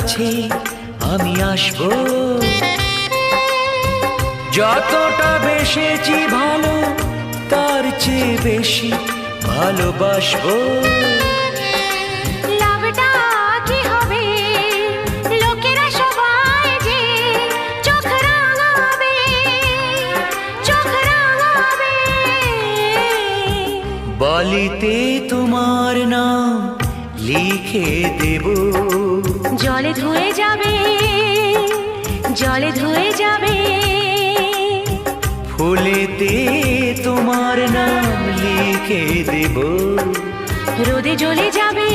কাছে আমি আসবো, যতটা বেসেছি ভালো তার চেয়ে বেশি ভালোবাসবো। লাভটা কি হবে লোকেরা সবাই যে চোখ রাঙাবে, চোখ রাঙাবে। বলিতে তোমার নাম লিখে দেব, জলে ধুয়ে যাবে, জলে ধুয়ে যাবে। ফুলেতে তোমার নাম লিখে দেব, রোদে জ্বলে যাবে।